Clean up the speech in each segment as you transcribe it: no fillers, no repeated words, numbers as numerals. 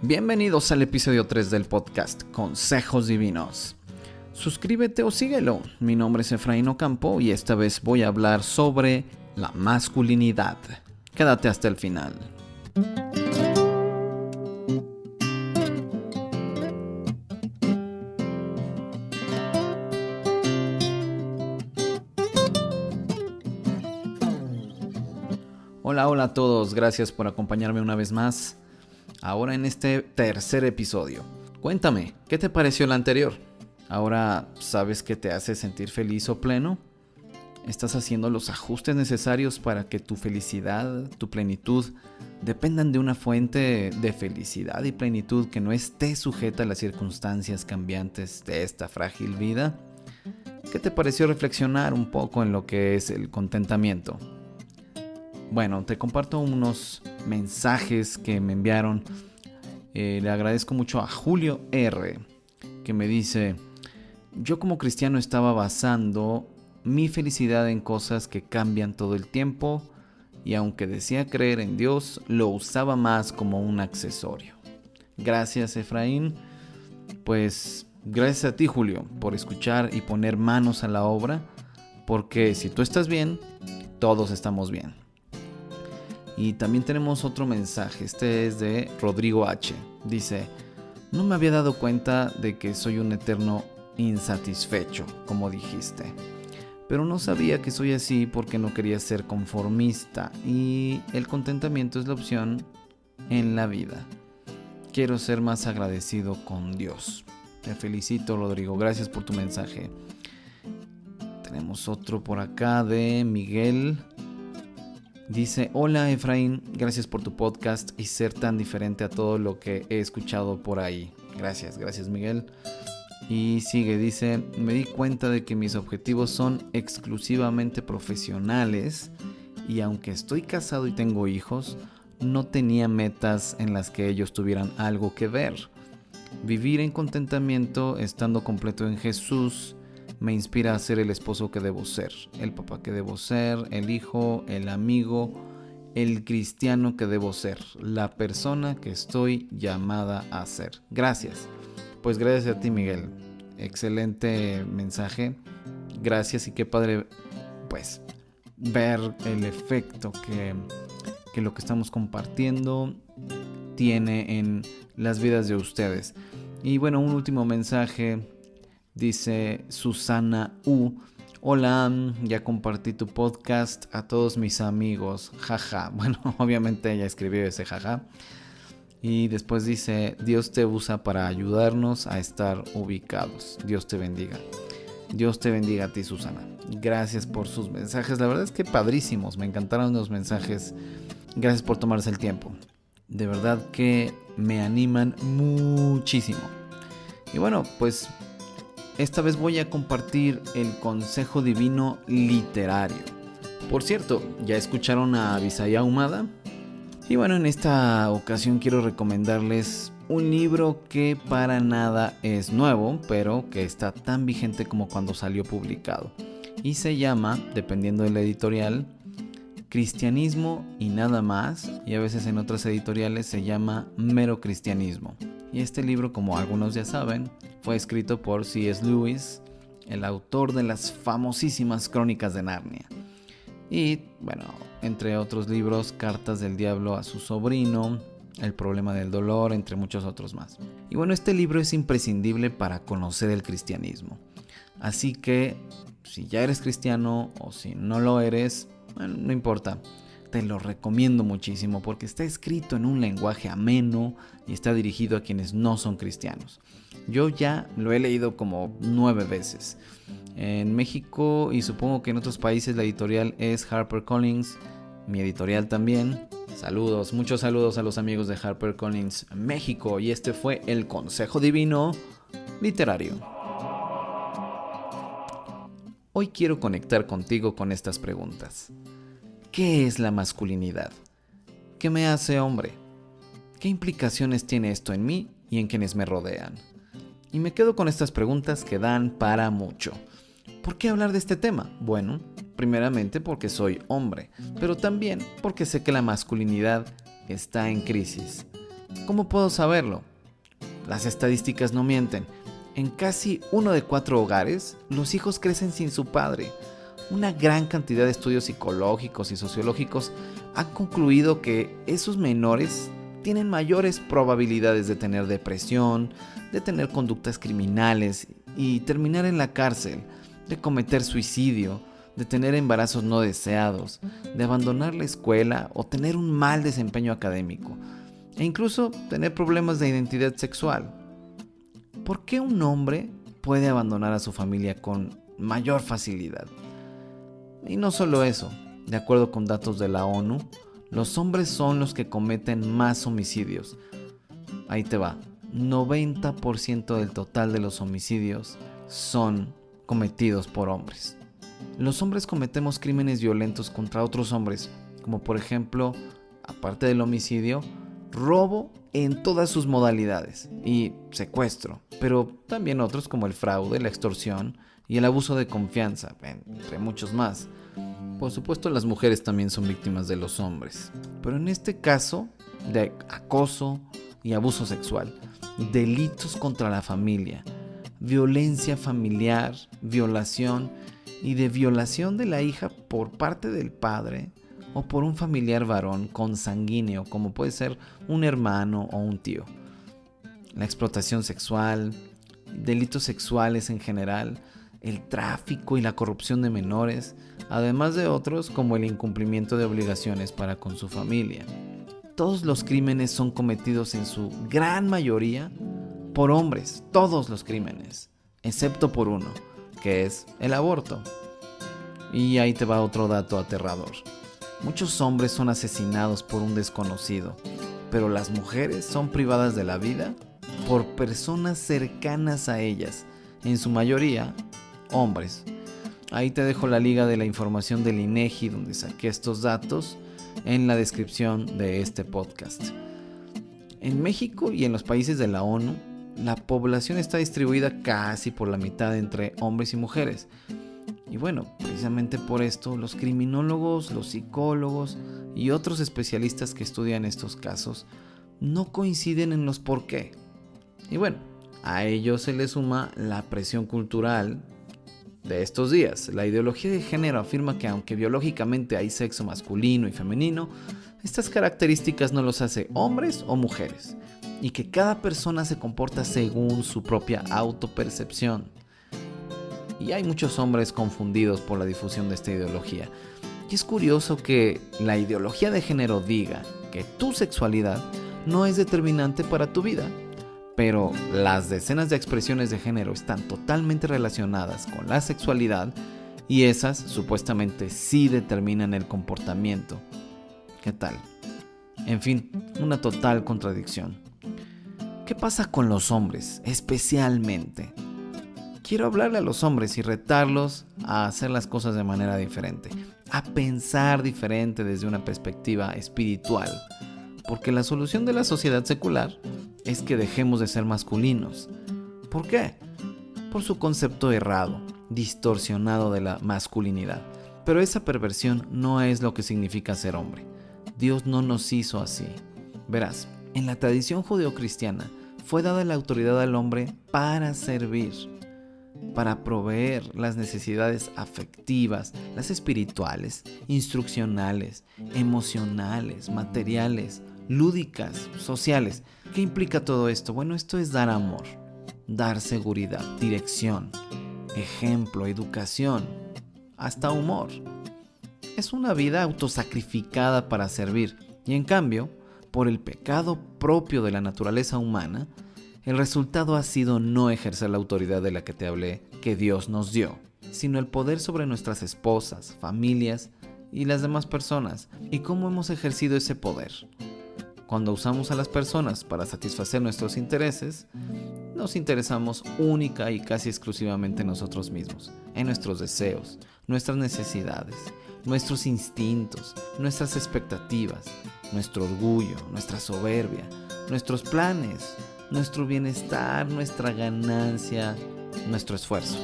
Bienvenidos al episodio 3 del podcast Consejos Divinos. Suscríbete o síguelo. Mi nombre es Efraín Ocampo y esta vez voy a hablar sobre la masculinidad. Quédate hasta el final. Hola a todos, gracias por acompañarme una vez más. Ahora en este tercer episodio. Cuéntame, ¿qué te pareció el anterior? ¿Ahora sabes qué te hace sentir feliz o pleno? ¿Estás haciendo los ajustes necesarios para que tu felicidad, tu plenitud, dependan de una fuente de felicidad y plenitud que no esté sujeta a las circunstancias cambiantes de esta frágil vida? ¿Qué te pareció reflexionar un poco en lo que es el contentamiento? Bueno, te comparto unos mensajes que me enviaron. Le agradezco mucho a Julio R, que me dice: yo como cristiano estaba basando mi felicidad en cosas que cambian todo el tiempo y aunque decía creer en Dios, lo usaba más como un accesorio. Gracias, Efraín. Pues gracias a ti, Julio, por escuchar y poner manos a la obra, porque si tú estás bien, todos estamos bien. Y también tenemos otro mensaje, este es de Rodrigo H. Dice: no me había dado cuenta de que soy un eterno insatisfecho, como dijiste. Pero no sabía que soy así porque no quería ser conformista y el contentamiento es la opción en la vida. Quiero ser más agradecido con Dios. Te felicito, Rodrigo, gracias por tu mensaje. Tenemos otro por acá de Miguel. Dice: hola Efraín, gracias por tu podcast y ser tan diferente a todo lo que he escuchado por ahí. Gracias Miguel. Y sigue, dice: me di cuenta de que mis objetivos son exclusivamente profesionales y aunque estoy casado y tengo hijos, no tenía metas en las que ellos tuvieran algo que ver. Vivir en contentamiento estando completo en Jesús me inspira a ser el esposo que debo ser, el papá que debo ser, el hijo, el amigo, el cristiano que debo ser, la persona que estoy llamada a ser. Gracias. Pues gracias a ti, Miguel. Excelente mensaje. Gracias y qué padre, pues, ver el efecto que lo que estamos compartiendo tiene en las vidas de ustedes. Y bueno, un último mensaje. Dice Susana U: hola, ya compartí tu podcast a todos mis amigos, jaja. Bueno, obviamente ella escribió ese jaja. Y después dice: Dios te usa para ayudarnos a estar ubicados. Dios te bendiga. Dios te bendiga a ti, Susana. Gracias por sus mensajes. La verdad es que padrísimos. Me encantaron los mensajes. Gracias por tomarse el tiempo. De verdad que me animan muchísimo. Y bueno, pues esta vez voy a compartir el consejo divino literario. Por cierto, ¿ya escucharon a Abisai Ahumada? Y bueno, en esta ocasión quiero recomendarles un libro que para nada es nuevo, pero que está tan vigente como cuando salió publicado. Y se llama, dependiendo de la editorial, Cristianismo y nada más, y a veces en otras editoriales se llama Mero Cristianismo. Y este libro, como algunos ya saben, fue escrito por C.S. Lewis, el autor de las famosísimas Crónicas de Narnia. Y, bueno, entre otros libros, Cartas del Diablo a su sobrino, El problema del dolor, entre muchos otros más. Y bueno, este libro es imprescindible para conocer el cristianismo. Así que, si ya eres cristiano o si no lo eres, bueno, no importa. Te lo recomiendo muchísimo porque está escrito en un lenguaje ameno y está dirigido a quienes no son cristianos. Yo ya lo he leído como 9 veces. En México y supongo que en otros países la editorial es HarperCollins, mi editorial también. Saludos, muchos saludos a los amigos de HarperCollins México, y este fue el Consejo Divino Literario. Hoy quiero conectar contigo con estas preguntas. ¿Qué es la masculinidad? ¿Qué me hace hombre? ¿Qué implicaciones tiene esto en mí y en quienes me rodean? Y me quedo con estas preguntas que dan para mucho. ¿Por qué hablar de este tema? Bueno, primeramente porque soy hombre, pero también porque sé que la masculinidad está en crisis. ¿Cómo puedo saberlo? Las estadísticas no mienten. En casi 1 de 4 hogares, los hijos crecen sin su padre. Una gran cantidad de estudios psicológicos y sociológicos han concluido que esos menores tienen mayores probabilidades de tener depresión, de tener conductas criminales y terminar en la cárcel, de cometer suicidio, de tener embarazos no deseados, de abandonar la escuela o tener un mal desempeño académico, e incluso tener problemas de identidad sexual. ¿Por qué un hombre puede abandonar a su familia con mayor facilidad? Y no solo eso, de acuerdo con datos de la ONU, los hombres son los que cometen más homicidios. Ahí te va, 90% del total de los homicidios son cometidos por hombres. Los hombres cometemos crímenes violentos contra otros hombres, como por ejemplo, aparte del homicidio, robo en todas sus modalidades y secuestro, pero también otros como el fraude, la extorsión y el abuso de confianza, entre muchos más. Por supuesto, las mujeres también son víctimas de los hombres, pero en este caso de acoso y abuso sexual, delitos contra la familia, violencia familiar, violación y de violación de la hija por parte del padre o por un familiar varón consanguíneo, como puede ser un hermano o un tío. La explotación sexual, delitos sexuales en general, el tráfico y la corrupción de menores, además de otros como el incumplimiento de obligaciones para con su familia. Todos los crímenes son cometidos en su gran mayoría por hombres, todos los crímenes, excepto por uno, que es el aborto. Y ahí te va otro dato aterrador. Muchos hombres son asesinados por un desconocido, pero las mujeres son privadas de la vida por personas cercanas a ellas, en su mayoría hombres. Ahí te dejo la liga de la información del INEGI donde saqué estos datos en la descripción de este podcast. En México y en los países de la ONU, la población está distribuida casi por la mitad entre hombres y mujeres. Y bueno, precisamente por esto, los criminólogos, los psicólogos y otros especialistas que estudian estos casos no coinciden en los por qué. Y bueno, a ello se le suma la presión cultural de estos días. La ideología de género afirma que aunque biológicamente hay sexo masculino y femenino, estas características no los hace hombres o mujeres, y que cada persona se comporta según su propia autopercepción. Y hay muchos hombres confundidos por la difusión de esta ideología. Y es curioso que la ideología de género diga que tu sexualidad no es determinante para tu vida, pero las decenas de expresiones de género están totalmente relacionadas con la sexualidad y esas supuestamente sí determinan el comportamiento. ¿Qué tal? En fin, una total contradicción. ¿Qué pasa con los hombres, especialmente? Quiero hablarle a los hombres y retarlos a hacer las cosas de manera diferente, a pensar diferente desde una perspectiva espiritual, porque la solución de la sociedad secular es que dejemos de ser masculinos. ¿Por qué? Por su concepto errado, distorsionado de la masculinidad. Pero esa perversión no es lo que significa ser hombre. Dios no nos hizo así. Verás, en la tradición judeocristiana fue dada la autoridad al hombre para servir, para proveer las necesidades afectivas, las espirituales, instruccionales, emocionales, materiales, lúdicas, sociales. ¿Qué implica todo esto? Bueno, esto es dar amor, dar seguridad, dirección, ejemplo, educación, hasta humor. Es una vida autosacrificada para servir y en cambio, por el pecado propio de la naturaleza humana, el resultado ha sido no ejercer la autoridad de la que te hablé, que Dios nos dio, sino el poder sobre nuestras esposas, familias y las demás personas. ¿Y cómo hemos ejercido ese poder? Cuando usamos a las personas para satisfacer nuestros intereses, nos interesamos única y casi exclusivamente en nosotros mismos, en nuestros deseos, nuestras necesidades, nuestros instintos, nuestras expectativas, nuestro orgullo, nuestra soberbia, nuestros planes, nuestro bienestar, nuestra ganancia, nuestro esfuerzo.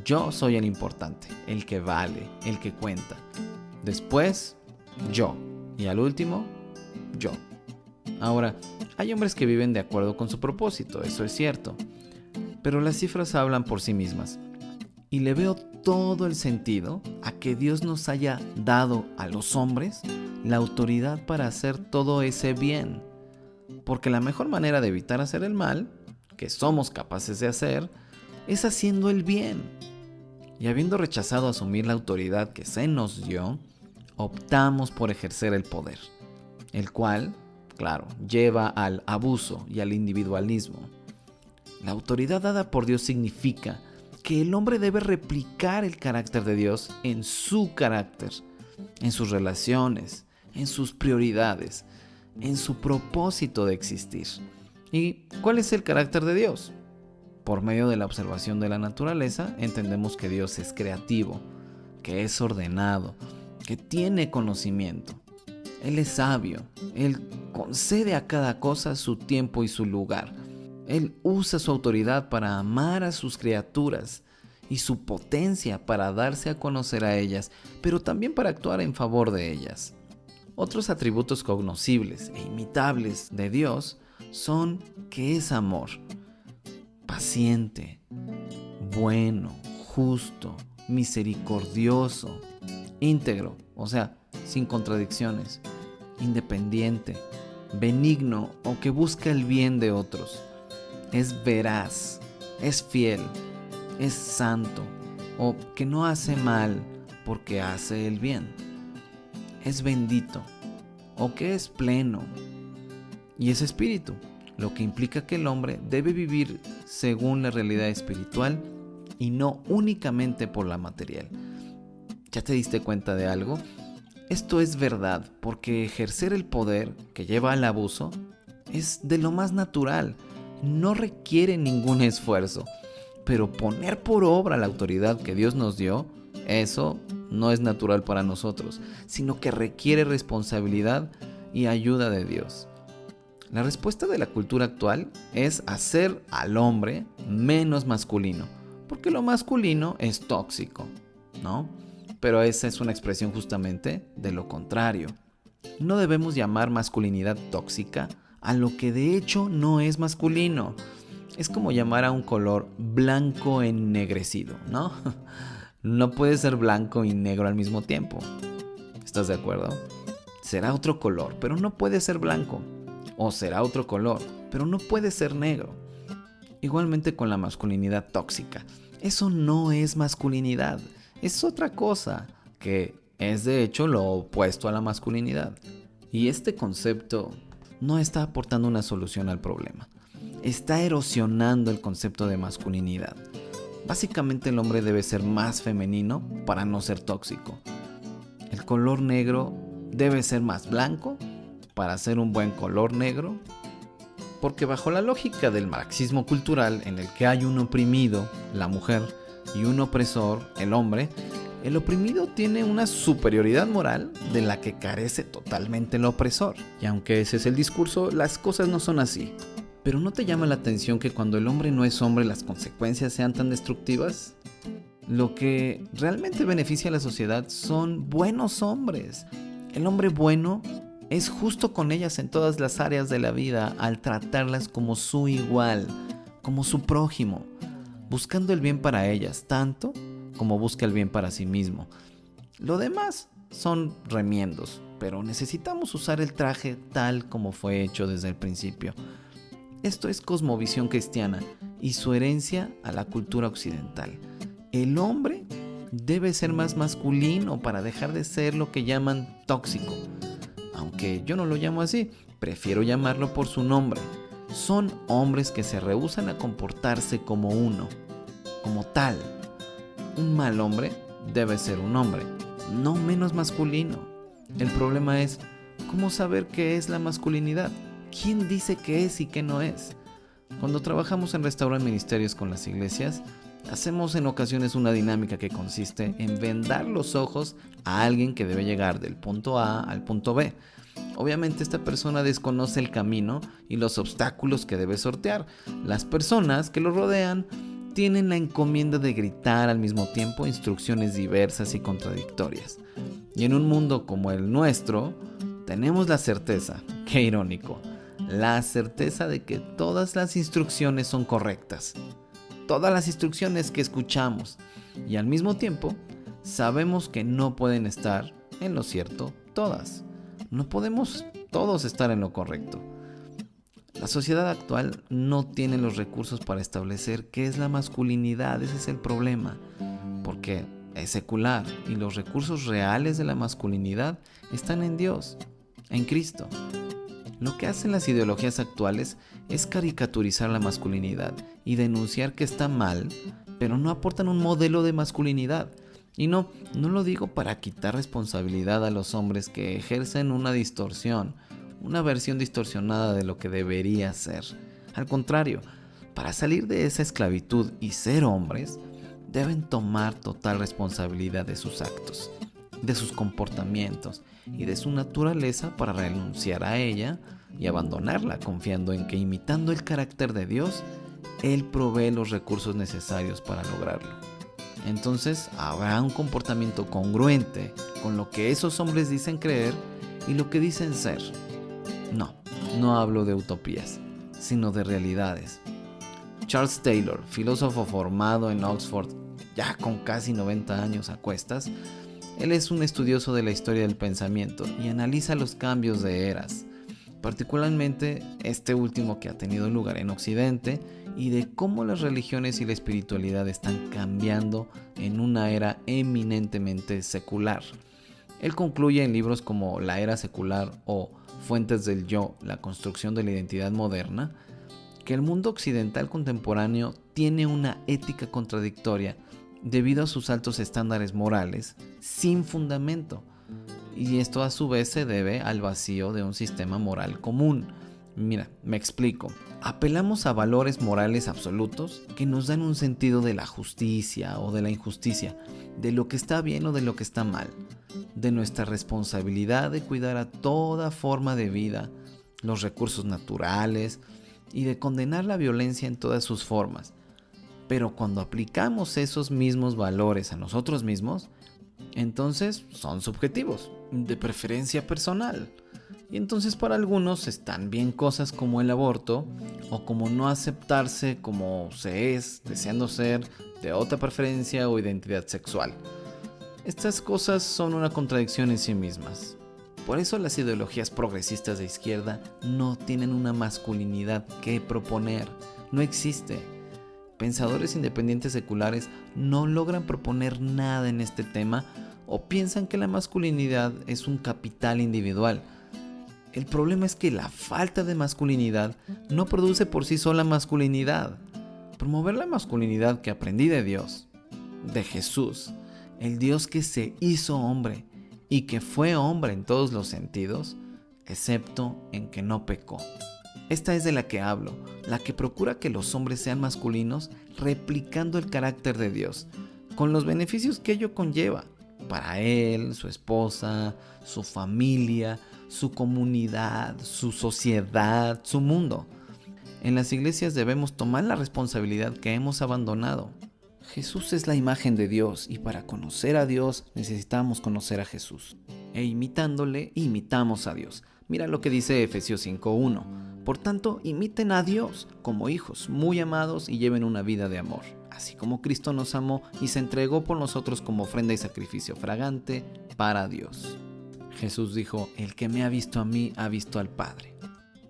Yo soy el importante, el que vale, el que cuenta. Después, yo. Y al último, yo. Ahora, hay hombres que viven de acuerdo con su propósito, eso es cierto. Pero las cifras hablan por sí mismas. Y le veo todo el sentido a que Dios nos haya dado a los hombres la autoridad para hacer todo ese bien. Porque la mejor manera de evitar hacer el mal, que somos capaces de hacer, es haciendo el bien. Y habiendo rechazado asumir la autoridad que se nos dio, optamos por ejercer el poder, el cual, claro, lleva al abuso y al individualismo. La autoridad dada por Dios significa que el hombre debe replicar el carácter de Dios en su carácter, en sus relaciones, en sus prioridades, en su propósito de existir. ¿Y cuál es el carácter de Dios? Por medio de la observación de la naturaleza, entendemos que Dios es creativo, que es ordenado, que tiene conocimiento. Él es sabio, Él concede a cada cosa su tiempo y su lugar. Él usa su autoridad para amar a sus criaturas y su potencia para darse a conocer a ellas, pero también para actuar en favor de ellas. Otros atributos cognoscibles e imitables de Dios son que es amor, paciente, bueno, justo, misericordioso, íntegro, o sea, sin contradicciones, independiente, benigno o que busca el bien de otros. Es veraz, es fiel, es santo o que no hace mal porque hace el bien. Es bendito o que es pleno y es espíritu, lo que implica que el hombre debe vivir según la realidad espiritual y no únicamente por la material. ¿Ya te diste cuenta de algo? Esto es verdad porque ejercer el poder que lleva al abuso es de lo más natural, no requiere ningún esfuerzo, pero poner por obra la autoridad que Dios nos dio, eso no es natural para nosotros, sino que requiere responsabilidad y ayuda de Dios. La respuesta de la cultura actual es hacer al hombre menos masculino, porque lo masculino es tóxico, ¿no? Pero esa es una expresión justamente de lo contrario. No debemos llamar masculinidad tóxica a lo que de hecho no es masculino. Es como llamar a un color blanco ennegrecido, ¿no? No puede ser blanco y negro al mismo tiempo. ¿Estás de acuerdo? Será otro color, pero no puede ser blanco. O será otro color, pero no puede ser negro. Igualmente con la masculinidad tóxica. Eso no es masculinidad. Es otra cosa, que es de hecho lo opuesto a la masculinidad. Y este concepto no está aportando una solución al problema. Está erosionando el concepto de masculinidad. Básicamente el hombre debe ser más femenino para no ser tóxico. El color negro debe ser más blanco para ser un buen color negro. Porque bajo la lógica del marxismo cultural, en el que hay un oprimido, la mujer, y un opresor, el hombre, el oprimido tiene una superioridad moral de la que carece totalmente el opresor. Y aunque ese es el discurso, las cosas no son así. ¿Pero no te llama la atención que cuando el hombre no es hombre las consecuencias sean tan destructivas? Lo que realmente beneficia a la sociedad son buenos hombres. El hombre bueno es justo con ellas en todas las áreas de la vida al tratarlas como su igual, como su prójimo, buscando el bien para ellas tanto como busca el bien para sí mismo. Lo demás son remiendos, pero necesitamos usar el traje tal como fue hecho desde el principio. Esto es cosmovisión cristiana y su herencia a la cultura occidental. El hombre debe ser más masculino para dejar de ser lo que llaman tóxico. Aunque yo no lo llamo así, prefiero llamarlo por su nombre. Son hombres que se rehúsan a comportarse como uno, como tal. Un mal hombre debe ser un hombre, no menos masculino. El problema es, ¿cómo saber qué es la masculinidad? ¿Quién dice qué es y qué no es? Cuando trabajamos en Restaura Ministerios con las iglesias, hacemos en ocasiones una dinámica que consiste en vendar los ojos a alguien que debe llegar del punto A al punto B, Obviamente esta persona desconoce el camino y los obstáculos que debe sortear. Las personas que lo rodean tienen la encomienda de gritar al mismo tiempo instrucciones diversas y contradictorias. Y en un mundo como el nuestro, tenemos la certeza, qué irónico, la certeza de que todas las instrucciones son correctas. Todas las instrucciones que escuchamos. Y al mismo tiempo, sabemos que no pueden estar en lo cierto todas. No podemos todos estar en lo correcto. La sociedad actual no tiene los recursos para establecer qué es la masculinidad, ese es el problema, porque es secular y los recursos reales de la masculinidad están en Dios, en Cristo. Lo que hacen las ideologías actuales es caricaturizar la masculinidad y denunciar que está mal, pero no aportan un modelo de masculinidad. Y no lo digo para quitar responsabilidad a los hombres que ejercen una distorsión, una versión distorsionada de lo que debería ser. Al contrario, para salir de esa esclavitud y ser hombres, deben tomar total responsabilidad de sus actos, de sus comportamientos y de su naturaleza para renunciar a ella y abandonarla, confiando en que imitando el carácter de Dios, Él provee los recursos necesarios para lograrlo. Entonces habrá un comportamiento congruente con lo que esos hombres dicen creer y lo que dicen ser. No hablo de utopías, sino de realidades. Charles Taylor, filósofo formado en Oxford ya con casi 90 años a cuestas, él es un estudioso de la historia del pensamiento y analiza los cambios de eras, particularmente este último que ha tenido lugar en Occidente y de cómo las religiones y la espiritualidad están cambiando en una era eminentemente secular. Él concluye en libros como La Era Secular o Fuentes del Yo, la construcción de la identidad moderna, que el mundo occidental contemporáneo tiene una ética contradictoria debido a sus altos estándares morales sin fundamento. Y esto a su vez se debe al vacío de un sistema moral común. Mira, me explico. Apelamos a valores morales absolutos que nos dan un sentido de la justicia o de la injusticia, de lo que está bien o de lo que está mal, de nuestra responsabilidad de cuidar a toda forma de vida, los recursos naturales y de condenar la violencia en todas sus formas. Pero cuando aplicamos esos mismos valores a nosotros mismos, entonces son subjetivos, de preferencia personal. Y entonces para algunos están bien cosas como el aborto o como no aceptarse como se es, deseando ser de otra preferencia o identidad sexual. Estas cosas son una contradicción en sí mismas. Por eso las ideologías progresistas de izquierda no tienen una masculinidad que proponer. No existe. Pensadores independientes seculares no logran proponer nada en este tema o piensan que la masculinidad es un capital individual. El problema es que la falta de masculinidad no produce por sí sola masculinidad. Promover la masculinidad que aprendí de Dios, de Jesús, el Dios que se hizo hombre y que fue hombre en todos los sentidos, excepto en que no pecó. Esta es de la que hablo, la que procura que los hombres sean masculinos replicando el carácter de Dios, con los beneficios que ello conlleva, para él, su esposa, su familia, su comunidad, su sociedad, su mundo. En las iglesias debemos tomar la responsabilidad que hemos abandonado. Jesús es la imagen de Dios y para conocer a Dios necesitamos conocer a Jesús. E imitándole, imitamos a Dios. Mira lo que dice Efesios 5:1. Por tanto, imiten a Dios como hijos muy amados y lleven una vida de amor, así como Cristo nos amó y se entregó por nosotros como ofrenda y sacrificio fragante para Dios. Jesús dijo, el que me ha visto a mí ha visto al Padre.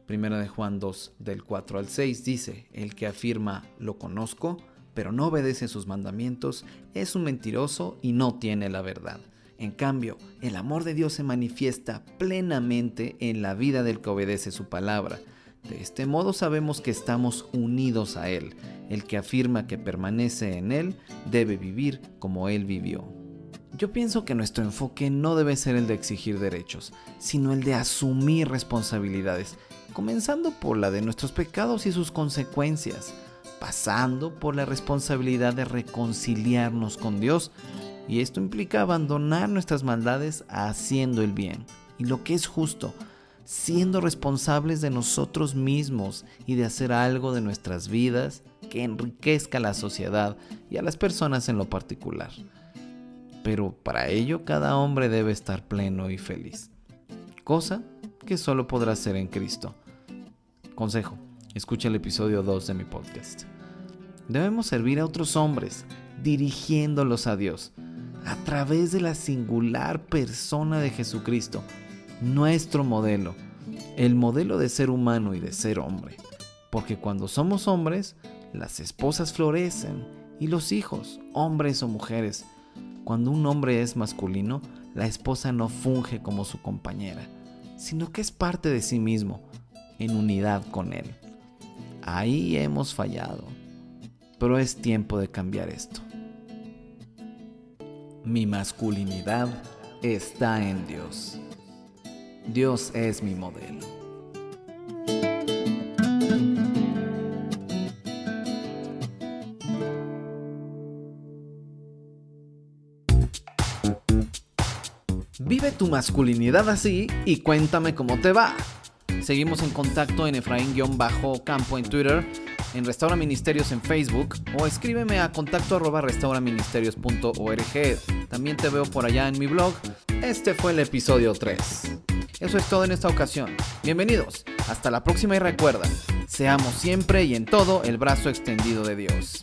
Primera de Juan 2, del 4 al 6 dice, el que afirma, lo conozco, pero no obedece sus mandamientos, es un mentiroso y no tiene la verdad. En cambio, el amor de Dios se manifiesta plenamente en la vida del que obedece su palabra. De este modo sabemos que estamos unidos a Él. El que afirma que permanece en Él debe vivir como Él vivió. Yo pienso que nuestro enfoque no debe ser el de exigir derechos, sino el de asumir responsabilidades, comenzando por la de nuestros pecados y sus consecuencias, pasando por la responsabilidad de reconciliarnos con Dios, y esto implica abandonar nuestras maldades haciendo el bien y lo que es justo, siendo responsables de nosotros mismos y de hacer algo de nuestras vidas que enriquezca a la sociedad y a las personas en lo particular. Pero para ello cada hombre debe estar pleno y feliz, cosa que solo podrá ser en Cristo. Consejo: escucha el episodio 2 de mi podcast. Debemos servir a otros hombres, dirigiéndolos a Dios, a través de la singular persona de Jesucristo, nuestro modelo, el modelo de ser humano y de ser hombre. Porque cuando somos hombres, las esposas florecen y los hijos, hombres o mujeres. Cuando un hombre es masculino, la esposa no funge como su compañera, sino que es parte de sí mismo, en unidad con él. Ahí hemos fallado, pero es tiempo de cambiar esto. Mi masculinidad está en Dios. Dios es mi modelo. Vive tu masculinidad así y cuéntame cómo te va. Seguimos en contacto en Efraín-Campo en Twitter, en Restaura Ministerios en Facebook, o escríbeme a contacto@restauraministerios.org. También te veo por allá en mi blog. Este fue el episodio 3. Eso es todo en esta ocasión. Bienvenidos. Hasta la próxima y recuerda, seamos siempre y en todo el brazo extendido de Dios.